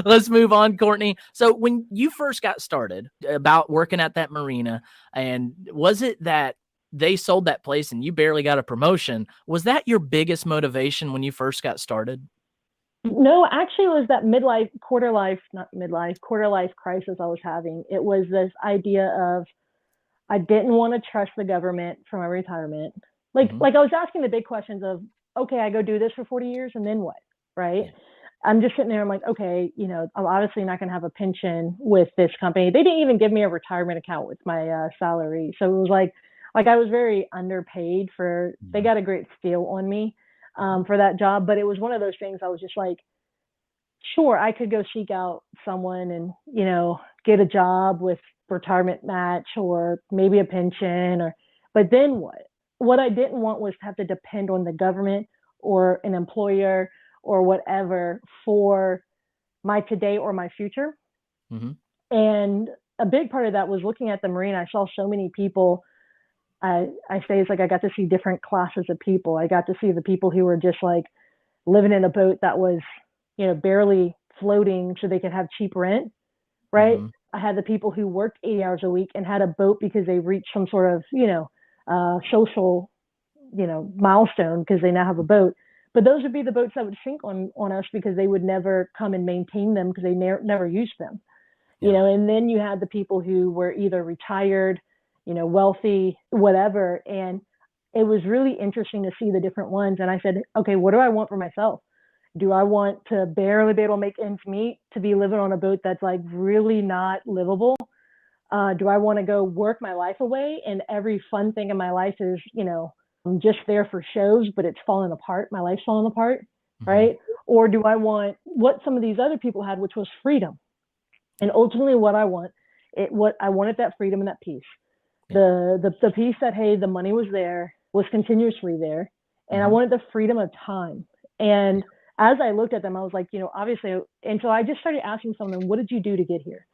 Let's move on, Courtney. So when you first got started about working at that marina, and was it that they sold that place and you barely got a promotion? Was that your biggest motivation when you first got started? No, actually, it was that quarter life crisis I was having. It was this idea of I didn't want to trust the government for my retirement. Hmm. Like I was asking the big questions of, okay, I go do this for 40 years and then what? Right? Yeah. I'm just sitting there. I'm like, okay, I'm obviously not going to have a pension with this company. They didn't even give me a retirement account with my salary. So it was like I was very underpaid for, they Mhm. got a great steal on me for that job. But it was one of those things I was just like, sure, I could go seek out someone and, get a job with retirement match or maybe a pension but then what? What I didn't want was to have to depend on the government or an employer or whatever for my today or my future. Hmm. And a big part of that was looking at the marine. I saw so many people. I say it's like I got to see different classes of people. I got to see the people who were just like living in a boat that was, barely floating so they could have cheap rent, right? Hmm. I had the people who worked 80 hours a week and had a boat because they reached some sort of, social, milestone because they now have a boat. But those would be the boats that would sink on us because they would never come and maintain them because they never used them, Yeah. and then you had the people who were either retired, wealthy, whatever. And it was really interesting to see the different ones. And I said, okay, what do I want for myself? Do I want to barely be able to make ends meet to be living on a boat that's like really not livable? Do I want to go work my life away and every fun thing in my life is, I'm just there for shows, but it's falling apart. My life's falling apart, Hmm. right? Or do I want what some of these other people had, which was freedom? And ultimately, what I wanted that freedom and that peace. Yeah. The peace that hey, the money was there, was continuously there, and I Hmm. wanted the freedom of time. And as I looked at them, I was like, obviously, and so I just started asking some of them, what did you do to get here?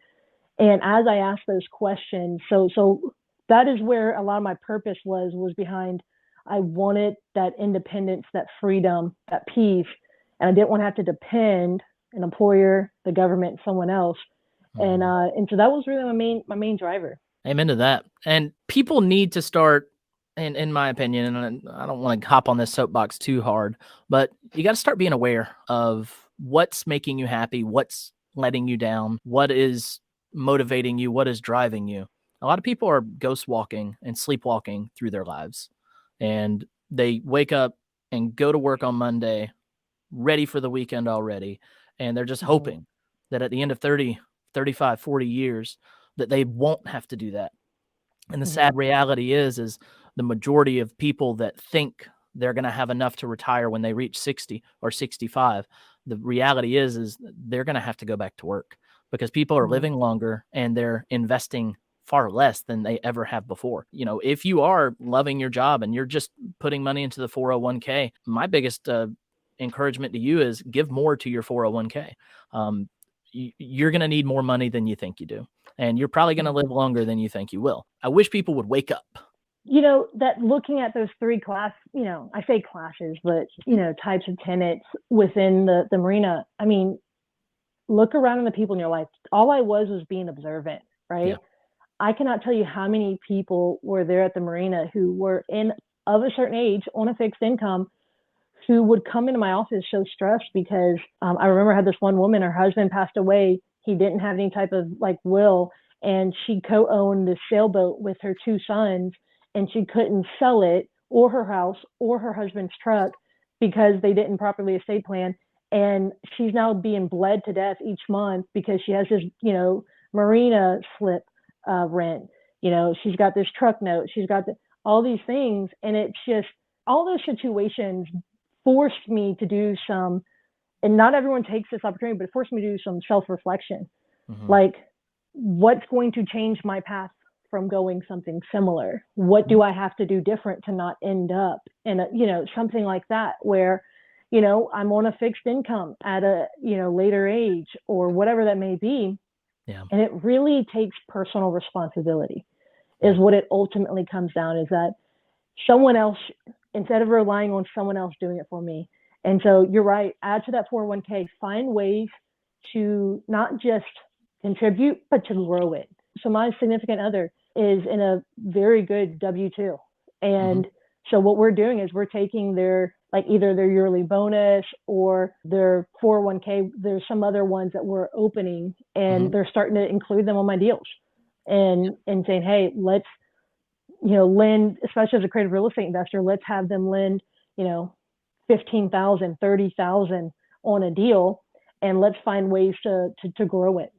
And as I asked those questions, so that is where a lot of my purpose was behind. I wanted that independence, that freedom, that peace, and I didn't want to have to depend an employer, the government, someone else. Hmm. And so that was really my main driver. Amen to that. And people need to start, in my opinion, and I don't want to hop on this soapbox too hard, but you got to start being aware of what's making you happy, what's letting you down, what is motivating you, what is driving you. A lot of people are ghost walking and sleepwalking through their lives. And they wake up and go to work on Monday, ready for the weekend already. And they're just Mm-hmm. hoping that at the end of 30, 35, 40 years, that they won't have to do that. And the Mm-hmm. sad reality is the majority of people that think they're going to have enough to retire when they reach 60 or 65, the reality is they're going to have to go back to work because people are Mm-hmm. living longer and they're investing far less than they ever have before. If you are loving your job and you're just putting money into the 401k, my biggest encouragement to you is give more to your 401k. You're going to need more money than you think you do, and you're probably going to Mm-hmm. live longer than you think you will. I wish people would wake up. That looking at those I say classes, but types of tenants within the marina. I mean, look around in the people in your life. All I was being observant, Yeah. right? I cannot tell you how many people were there at the marina who were in of a certain age on a fixed income who would come into my office so stressed because I remember I had this one woman, her husband passed away. He didn't have any type of like will, and she co-owned this sailboat with her two sons, and she couldn't sell it or her house or her husband's truck because they didn't properly estate plan. And she's now being bled to death each month because she has this, marina slip rent. She's got this truck note. She's got all these things, and it's just all those situations forced me to do some, and not everyone takes this opportunity, but it forced me to do some self-reflection. Hmm. Like, what's going to change my path from going something similar? What do I have to do different to not end up in something like that where, I'm on a fixed income at a, later age or whatever that may be. Yeah. And it really takes personal responsibility is Yeah. what it ultimately comes down is that someone else, instead of relying on someone else doing it for me, And so you're right, add to that 401k, find ways to not just contribute, but to grow it. So my significant other is in a very good W-2. And so what we're doing is we're taking their, like either their yearly bonus or their 401k. There's some other ones that we're opening, and they're starting to include them on my deals, and saying, hey, let's, lend, especially as a creative real estate investor, let's have them lend, 15,000, 30,000 on a deal, and let's find ways to grow it.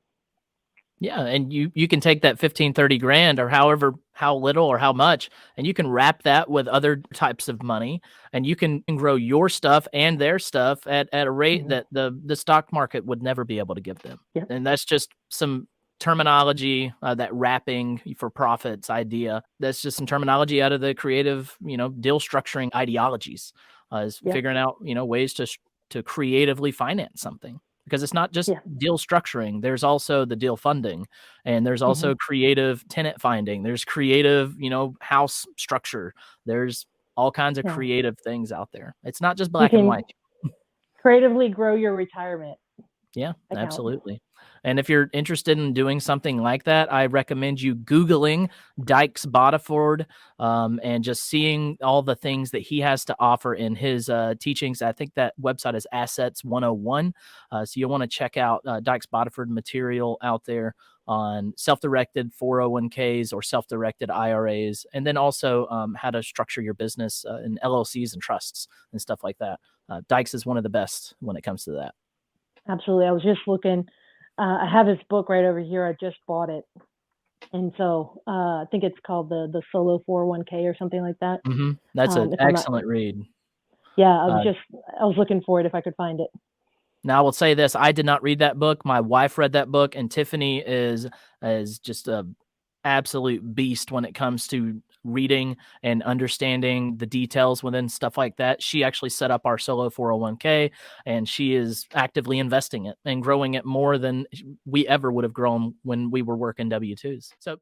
Yeah, and you can take that 15, 30 grand or how little or how much, and you can wrap that with other types of money, and you can grow your stuff and their stuff at a rate that the stock market would never be able to give them. Yep. And that's just some terminology, that wrapping for profits idea. That's just some terminology out of the creative, deal structuring ideologies, is figuring out, ways to creatively finance something. Because it's not just deal structuring. There's also the deal funding, and there's also creative tenant finding. There's creative, house structure. There's all kinds of creative things out there. It's not just black and white. Creatively grow your retirement. Yeah, absolutely. And if you're interested in doing something like that, I recommend you Googling Dykes Boddiford, and just seeing all the things that he has to offer in his teachings. I think that website is Assets 101. So you'll want to check out Dykes Boddiford material out there on self-directed 401ks or self-directed IRAs, and then also how to structure your business in LLCs and trusts and stuff like that. Dykes is one of the best when it comes to that. Absolutely. I was just looking. I have his book right over here. I just bought it. And so I think it's called the Solo 401k or something like that. That's an excellent read. Yeah, I was looking for it if I could find it. Now, I will say this. I did not read that book. My wife read that book, and Tiffany is just a absolute beast when it comes to reading and understanding the details within stuff like that. She actually set up our solo 401k, and she is actively investing it and growing it more than we ever would have grown when we were working W-2s. So